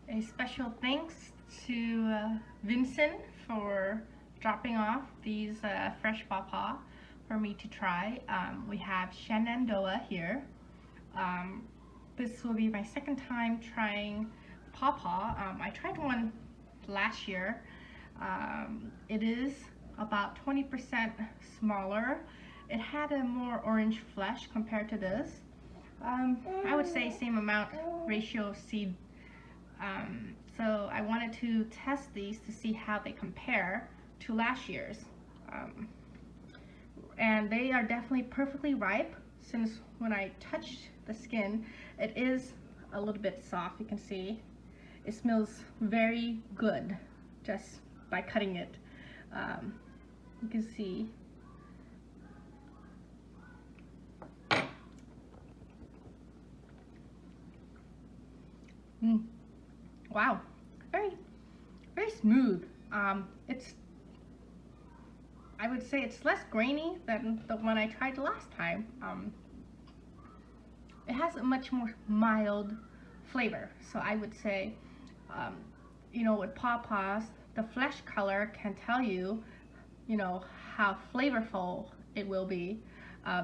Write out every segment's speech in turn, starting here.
A special thanks to Vincent for dropping off these fresh pawpaw for me to try. We have Shenandoah here. Um, this will be my second time trying pawpaw. I tried one last year. It is about 20% smaller. It had a more orange flesh compared to this. I would say same amount ratio of seed. So I wanted to test these to see how they compare to last year's. Um, and they are definitely perfectly ripe, since when I touched the skin, it is a little bit soft. You can see it smells very good just by cutting it. You can see wow, very smooth. I would say it's less grainy than the one I tried last time. It has a much more mild flavor. So I would say, with pawpaws, the flesh color can tell you, how flavorful it will be.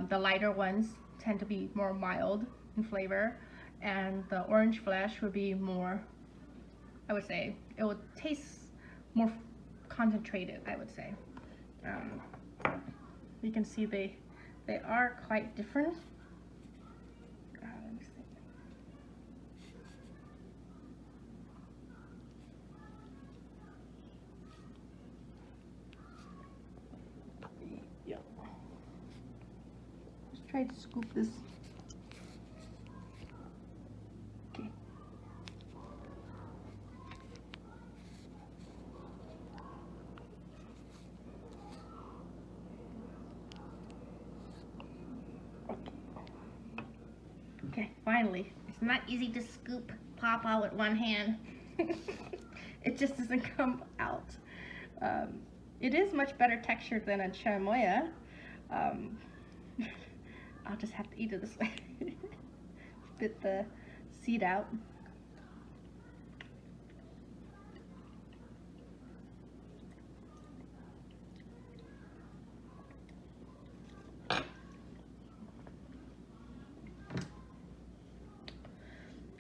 The lighter ones tend to be more mild in flavor, and the orange flesh would be more, I would say, it would taste more concentrated, I would say. You can see they are quite different. Let me see. Yeah. Let's try to scoop this. Okay. Okay, finally. It's not easy to scoop pawpaw with one hand. It just doesn't come out. It is much better textured than a cherimoya. I'll just have to eat it this way. Spit the seed out.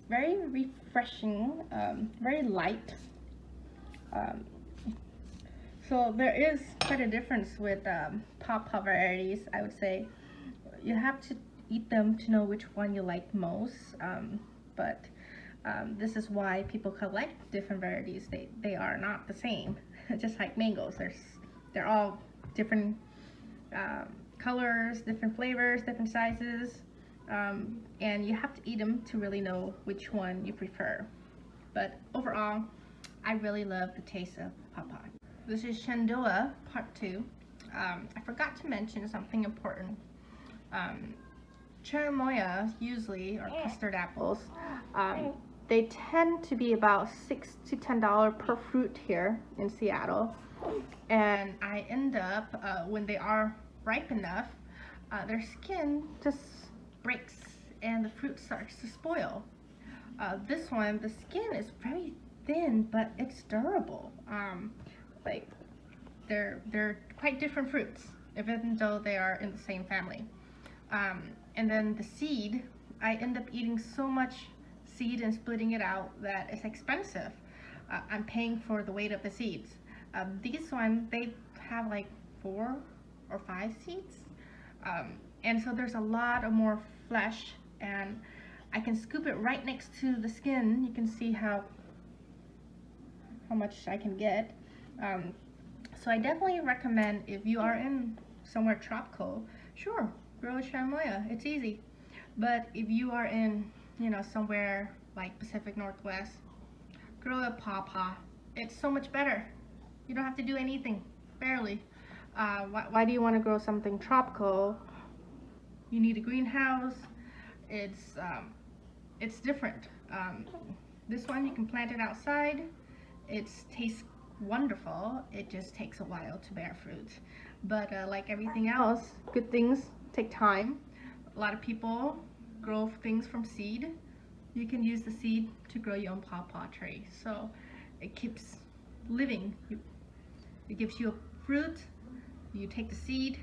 Very refreshing, very light. So there is quite a difference with pawpaw varieties. I would say you have to eat them to know which one you like most. But this is why people collect different varieties. They are not the same. Just like mangoes, they're all different colors, different flavors, different sizes. And you have to eat them to really know which one you prefer. But overall, I really love the taste of pawpaw. This is Shenandoah Part 2. I forgot to mention something important. Cherimoya usually are custard apples. They tend to be about $6 to $10 per fruit here in Seattle. And I end up, when they are ripe enough, their skin just breaks and the fruit starts to spoil. This one, the skin is very thin, but it's durable. Like they're quite different fruits, even though they are in the same family. And then the seed, I end up eating so much seed and splitting it out that it's expensive. I'm paying for the weight of the seeds. These ones, they have like 4 or 5 seeds. And so there's a lot of more flesh, and I can scoop it right next to the skin. You can see how much I can get. So I definitely recommend, if you are in somewhere tropical, sure, grow a cherimoya, it's easy. But if you are in, somewhere like Pacific Northwest, grow a pawpaw. It's so much better. You don't have to do anything, barely. Why do you want to grow something tropical? You need a greenhouse. It's different. This one you can plant it outside. It tastes wonderful. It just takes a while to bear fruit. But like everything else, good things take time. A lot of people grow things from seed. you can use the seed to grow your own pawpaw tree. So it keeps living. It gives you a fruit, you take the seed,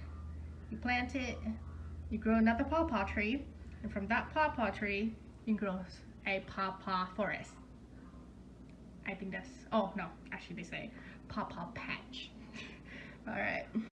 you plant it, you grow another pawpaw tree, and from that pawpaw tree, you grow a pawpaw forest. I think that's, oh no, actually they say pawpaw patch. All right.